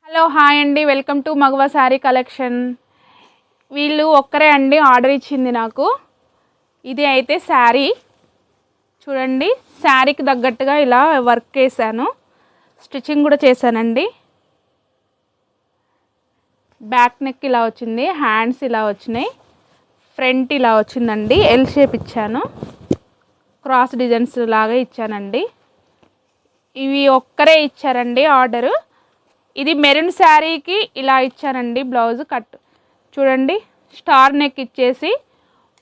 Hello hi అండి, welcome to మగవా sari collection. వీళ్ళు ఒక్కరే అండి ఆర్డర్ ఇచ్చింది నాకు. ఇది అయితే శారీ చూడండి, శారీకి తగ్గట్టుగా ఇలా వర్క్ వేసాను, స్టిచ్చింగ్ కూడా చేశానండి. బ్యాక్ నెక్ ఇలా వచ్చింది, హ్యాండ్స్ ఇలా వచ్చినాయి, ఫ్రంట్ ఇలా వచ్చిందండి. ఎల్ షేప్ ఇచ్చాను, క్రాస్ డిజైన్స్ లాగా ఇచ్చానండి. ఇవి ఒక్కరే ఇచ్చారండి ఆర్డరు. ఇది మెరూన్ శారీకి ఇలా ఇచ్చానండి బ్లౌజ్ కట్. చూడండి, స్టార్ నెక్ ఇచ్చేసి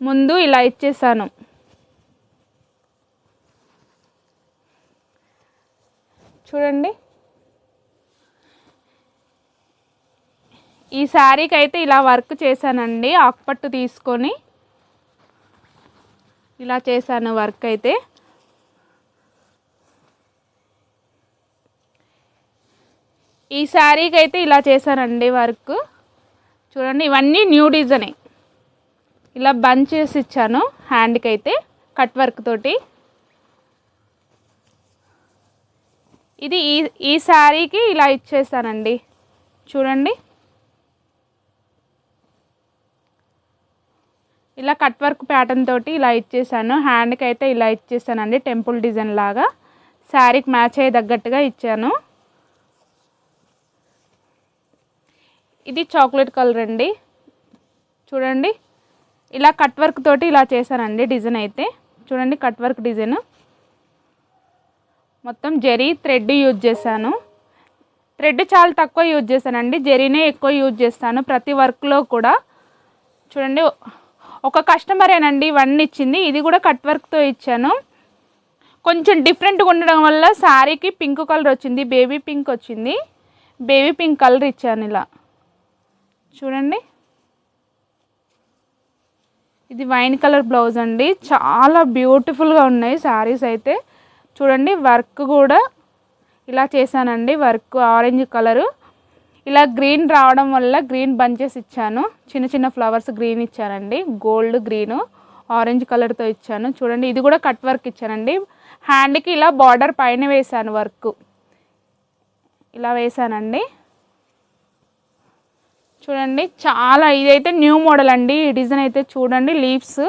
ముందు ఇలా ఇచ్చేసాను. చూడండి, ఈ శారీకి అయితే ఇలా వర్క్ చేశానండి. ఆకుపట్టు తీసుకొని ఇలా చేశాను వర్క్ అయితే. ఈ శారీకి అయితే ఇలా చేశానండి వర్క్. చూడండి, ఇవన్నీ న్యూ డిజైనే. ఇలా బంచెస్ ఇచ్చాను హ్యాండ్కి అయితే కట్ వర్క్ తోటి. ఇది ఈ శారీకి ఇలా ఇచ్చేసానండి. చూడండి, ఇలా కట్ వర్క్ ప్యాటర్న్ తోటి ఇలా ఇచ్చేసాను. హ్యాండ్కి అయితే ఇలా ఇచ్చేసానండి, టెంపుల్ డిజైన్ లాగా. శారీకి మ్యాచ్ అయ్యే తగ్గట్టుగా ఇచ్చాను. ఇది చాక్లెట్ కలర్ అండి. చూడండి, ఇలా కట్ వర్క్ తోటి ఇలా చేశానండి డిజైన్ అయితే. చూడండి, కట్ వర్క్ డిజైన్ మొత్తం జరీ థ్రెడ్ యూజ్ చేశాను. థ్రెడ్ చాలా తక్కువ యూజ్ చేశానండి, జరీనే ఎక్కువ యూజ్ చేస్తాను ప్రతి వర్క్లో కూడా. చూడండి, ఒక కస్టమరేనండి ఇవన్నీ ఇచ్చింది. ఇది కూడా కట్ వర్క్తో ఇచ్చాను. కొంచెం డిఫరెంట్గా ఉండడం వల్ల శారీకి పింక్ కలర్ వచ్చింది, బేబీ పింక్ వచ్చింది. బేబీ పింక్ కలర్ ఇచ్చాను ఇలా. చూడండి, ఇది వైన్ కలర్ బ్లౌజ్ అండి. చాలా బ్యూటిఫుల్గా ఉన్నాయి శారీస్ అయితే. చూడండి, వర్క్ కూడా ఇలా చేశానండి. వర్క్ ఆరెంజ్ కలరు, ఇలా గ్రీన్ రావడం వల్ల గ్రీన్ బంచెస్ ఇచ్చాను. చిన్న చిన్న ఫ్లవర్స్ గ్రీన్ ఇచ్చానండి, గోల్డ్ గ్రీను ఆరెంజ్ కలర్తో ఇచ్చాను. చూడండి, ఇది కూడా కట్ వర్క్ ఇచ్చానండి. హ్యాండ్కి ఇలా బార్డర్ పైన వేసాను, వర్క్ ఇలా వేసానండి. చూడండి, చాలా ఇదైతే న్యూ మోడల్ అండి. ఈ డిజైన్ అయితే చూడండి, లీవ్స్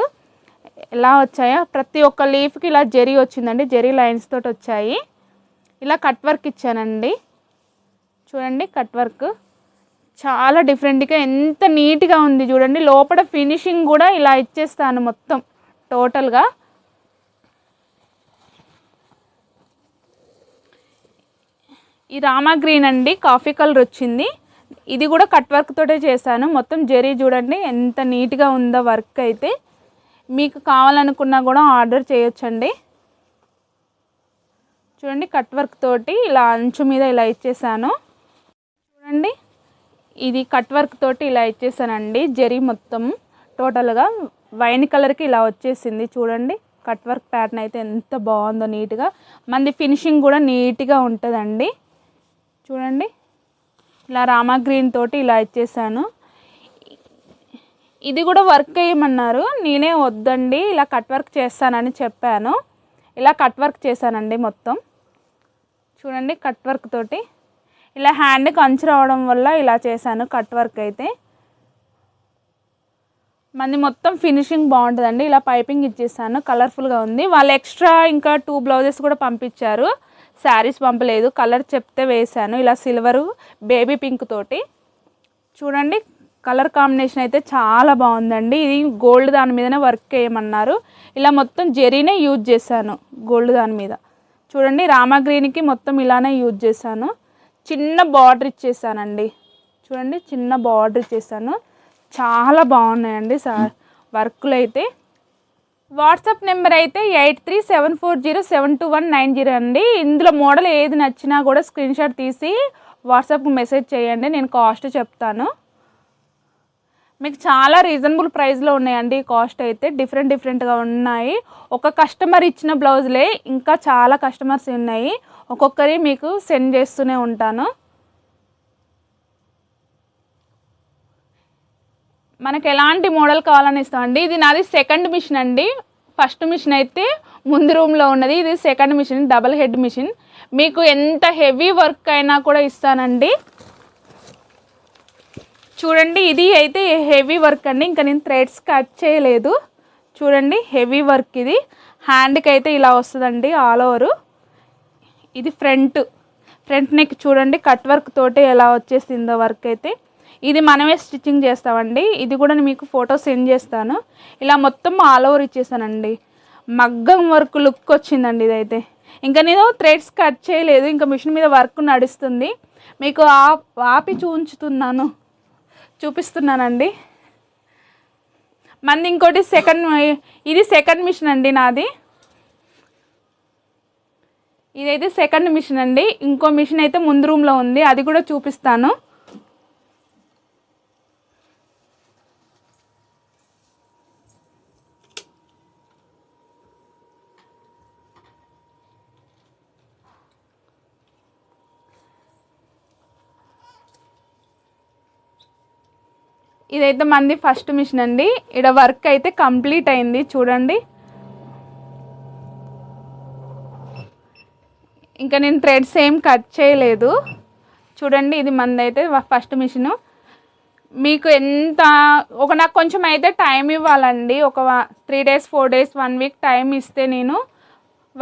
ఎలా వచ్చాయో. ప్రతి ఒక్క లీఫ్కి ఇలా జరీ వచ్చిందండి, జరీ లైన్స్ తోటి వచ్చాయి. ఇలా కట్ వర్క్ ఇచ్చానండి. చూడండి, కట్ వర్క్ చాలా డిఫరెంట్గా ఎంత నీట్గా ఉంది చూడండి. లోపల ఫినిషింగ్ కూడా ఇలా ఇచ్చేస్తాను మొత్తం టోటల్గా. ఈ రామా గ్రీన్ అండి, కాఫీ కలర్ వచ్చింది. ఇది కూడా కట్ వర్క్ తోటే చేశాను. మొత్తం జరీ చూడండి ఎంత నీట్గా ఉందో వర్క్ అయితే. మీకు కావాలనుకున్నా కూడా ఆర్డర్ చేయొచ్చండి. చూడండి, కట్ వర్క్ తోటి ఇలా అంచు మీద ఇలా ఇచ్చేసాను. చూడండి, ఇది కట్ వర్క్ తోటి ఇలా ఇచ్చేసానండి. జరీ మొత్తం టోటల్గా వైన్ కలర్కి ఇలా వచ్చేసింది. చూడండి, కట్ వర్క్ ప్యాటర్న్ అయితే ఎంత బాగుందో నీట్గా. మంది ఫినిషింగ్ కూడా నీట్గా ఉంటుందండి. చూడండి, ఇలా రామా గ్రీన్ తోటి ఇలా ఇచ్చేసాను. ఇది కూడా వర్క్ వేయమన్నారు, నేనే వద్దండి ఇలా కట్ వర్క్ చేస్తానని చెప్పాను. ఇలా కట్ వర్క్ చేశానండి మొత్తం. చూడండి, కట్ వర్క్ తోటి ఇలా హ్యాండ్కి అంచు రావడం వల్ల ఇలా చేశాను కట్ వర్క్ అయితే. మంది మొత్తం ఫినిషింగ్ బాగుంటుందండి. ఇలా పైపింగ్ ఇచ్చేసాను, కలర్ఫుల్గా ఉంది. వాళ్ళు ఎక్స్ట్రా ఇంకా 2 బ్లౌజెస్ కూడా పంపించారు, శారీస్ పంపలేదు. కలర్ చెప్తే వేసాను, ఇలా సిల్వరు బేబీ పింక్ తోటి. చూడండి, కలర్ కాంబినేషన్ అయితే చాలా బాగుందండి. ఇది గోల్డ్ దాని మీదనే వర్క్ వేయమన్నారు. ఇలా మొత్తం జరీనే యూజ్ చేశాను గోల్డ్ దాని మీద. చూడండి, రామా గ్రీన్కి మొత్తం ఇలానే యూజ్ చేశాను. చిన్న బార్డర్ ఇచ్చేసానండి. చూడండి, చిన్న బార్డర్ ఇచ్చేసాను. చాలా బాగున్నాయండి వర్క్లు అయితే. వాట్సాప్ నెంబర్ అయితే 8374072190 అండి. ఇందులో మోడల్ ఏది నచ్చినా కూడా స్క్రీన్ షాట్ తీసి వాట్సాప్కి మెసేజ్ చేయండి, నేను కాస్ట్ చెప్తాను. మీకు చాలా రీజనబుల్ ప్రైస్లో ఉన్నాయండి. కాస్ట్ అయితే డిఫరెంట్గా ఉన్నాయి. ఒక కస్టమర్ ఇచ్చిన బ్లౌజులే ఇంకా చాలా కస్టమర్స్ ఉన్నాయి, ఒక్కొక్కరి మీకు సెండ్ చేస్తూనే ఉంటాను. మనకు ఎలాంటి మోడల్ కావాలని ఇస్తామండి. ఇది నాది సెకండ్ మిషన్ అండి. ఫస్ట్ మిషన్ అయితే ముందు రూమ్లో ఉన్నది, ఇది second machine, double head machine. మీకు ఎంత హెవీ వర్క్ అయినా కూడా ఇస్తానండి. చూడండి ఇది అయితే హెవీ వర్క్ అండి, ఇంకా నేను థ్రెడ్స్ కట్ చేయలేదు. చూడండి హెవీ వర్క్ ఇది. హ్యాండ్కి అయితే ఇలా వస్తుందండి ఆల్ ఓవరు. ఇది ఫ్రంట్ నెక్ చూడండి కట్ వర్క్ తోటి ఎలా వచ్చేసిందో వర్క్ అయితే. ఇది మనమే స్టిచ్చింగ్ చేస్తామండి. ఇది కూడా మీకు ఫోటో సెండ్ చేస్తాను. ఇలా మొత్తం ఆల్ ఓవర్ ఇచ్చేసానండి. మగ్గం వర్క్ లుక్ వచ్చిందండి ఇదైతే. ఇంకా నేను థ్రెడ్స్ కట్ చేయలేదు, ఇంకా మిషన్ మీద వర్క్ నడుస్తుంది. మీకు ఆపి చూపిస్తున్నానండి. మంది ఇంకోటి ఇది సెకండ్ మిషన్ అండి నాది. ఇదైతే సెకండ్ మిషన్ అండి. ఇంకో మిషన్ అయితే ముందు రూమ్లో ఉంది, అది కూడా చూపిస్తాను. ఇదైతే మంది ఫస్ట్ మిషన్ అండి. ఇక్కడ వర్క్ అయితే కంప్లీట్ అయింది చూడండి. ఇంకా నేను థ్రెడ్స్ ఏం కట్ చేయలేదు. చూడండి ఇది మంది అయితే ఫస్ట్ మిషను. మీకు నాకు కొంచెం అయితే టైం ఇవ్వాలండి. ఒక 3 days 4 days 1 week టైం ఇస్తే నేను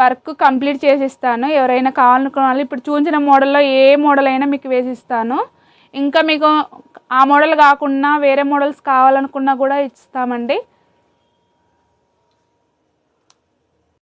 వర్క్ కంప్లీట్ చేసిస్తాను. ఎవరైనా కావాలనుకున్న వాళ్ళు ఇప్పుడు చూపించిన మోడల్లో ఏ మోడల్ అయినా మీకు వేసిస్తాను. ఇంకా మీకు ఆ మోడల్ కాకుండా వేరే మోడల్స్ కావాలనుకున్నా కూడా ఇస్తామండి.